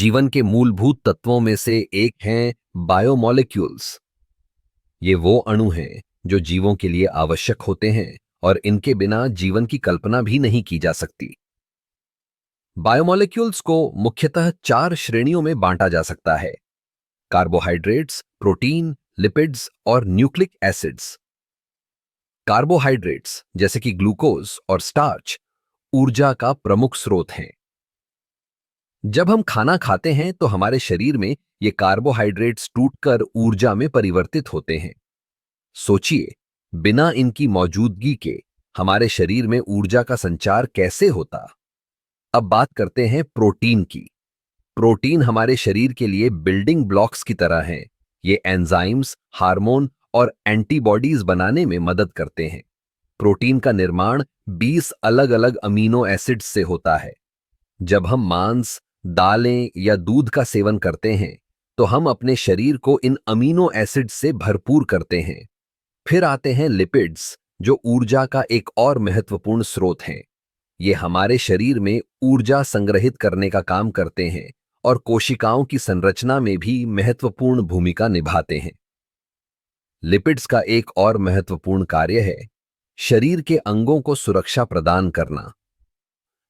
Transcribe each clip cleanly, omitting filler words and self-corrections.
जीवन के मूलभूत तत्वों में से एक हैं बायोमोलिक्यूल्स। ये वो अणु हैं जो जीवों के लिए आवश्यक होते हैं और इनके बिना जीवन की कल्पना भी नहीं की जा सकती। बायोमोलिक्यूल्स को मुख्यतः 4 श्रेणियों में बांटा जा सकता है: कार्बोहाइड्रेट्स, प्रोटीन, लिपिड्स और न्यूक्लिक एसिड्स। कार्बोहाइड्रेट्स जैसे कि ग्लूकोज और स्टार्च ऊर्जा का प्रमुख स्रोत हैं। जब हम खाना खाते हैं तो हमारे शरीर में ये कार्बोहाइड्रेट्स टूटकर ऊर्जा में परिवर्तित होते हैं। सोचिए, बिना इनकी मौजूदगी के हमारे शरीर में ऊर्जा का संचार कैसे होता। अब बात करते हैं प्रोटीन की। प्रोटीन हमारे शरीर के लिए बिल्डिंग ब्लॉक्स की तरह हैं। ये एंजाइम्स, हार्मोन और एंटीबॉडीज बनाने में मदद करते हैं। प्रोटीन का निर्माण 20 अलग-अलग अमीनो एसिड्स से होता है। जब हम मांस, दालें या दूध का सेवन करते हैं तो हम अपने शरीर को इन अमीनो एसिड से भरपूर करते हैं। फिर आते हैं लिपिड्स, जो ऊर्जा का एक और महत्वपूर्ण स्रोत हैं। ये हमारे शरीर में ऊर्जा संग्रहित करने का काम करते हैं और कोशिकाओं की संरचना में भी महत्वपूर्ण भूमिका निभाते हैं। लिपिड्स का एक और महत्वपूर्ण कार्य है शरीर के अंगों को सुरक्षा प्रदान करना।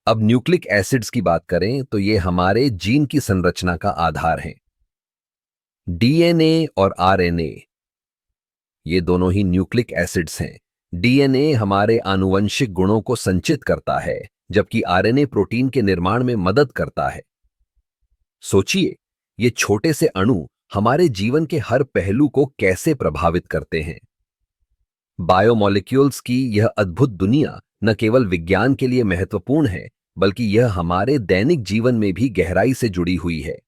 अब न्यूक्लिक एसिड्स की बात करें तो ये हमारे जीन की संरचना का आधार हैं। डीएनए और आरएनए, ये दोनों ही न्यूक्लिक एसिड्स हैं। डीएनए हमारे आनुवंशिक गुणों को संचित करता है, जबकि आरएनए प्रोटीन के निर्माण में मदद करता है। सोचिए, ये छोटे से अणु हमारे जीवन के हर पहलू को कैसे प्रभावित करते हैं। बायोमोलिक्यूल्स की यह अद्भुत दुनिया न केवल विज्ञान के लिए महत्वपूर्ण है, बल्कि यह हमारे दैनिक जीवन में भी गहराई से जुड़ी हुई है।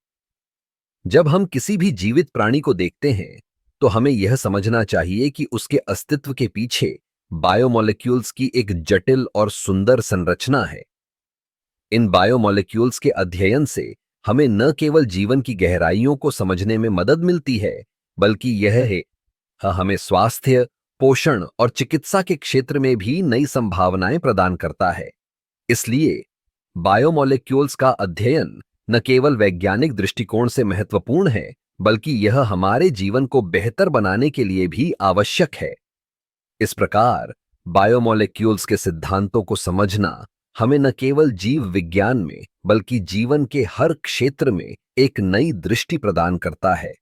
जब हम किसी भी जीवित प्राणी को देखते हैं तो हमें यह समझना चाहिए कि उसके अस्तित्व के पीछे बायोमोलिक्यूल्स की एक जटिल और सुंदर संरचना है। इन बायोमोलिक्यूल्स के अध्ययन से हमें न केवल जीवन की गहराइयों को समझने में मदद मिलती है, बल्कि हमें स्वास्थ्य, पोषण और चिकित्सा के क्षेत्र में भी नई संभावनाएं प्रदान करता है। इसलिए बायोमोलिक्यूल्स का अध्ययन न केवल वैज्ञानिक दृष्टिकोण से महत्वपूर्ण है, बल्कि यह हमारे जीवन को बेहतर बनाने के लिए भी आवश्यक है। इस प्रकार बायोमोलिक्यूल्स के सिद्धांतों को समझना हमें न केवल जीव विज्ञान में, बल्कि जीवन के हर क्षेत्र में एक नई दृष्टि प्रदान करता है।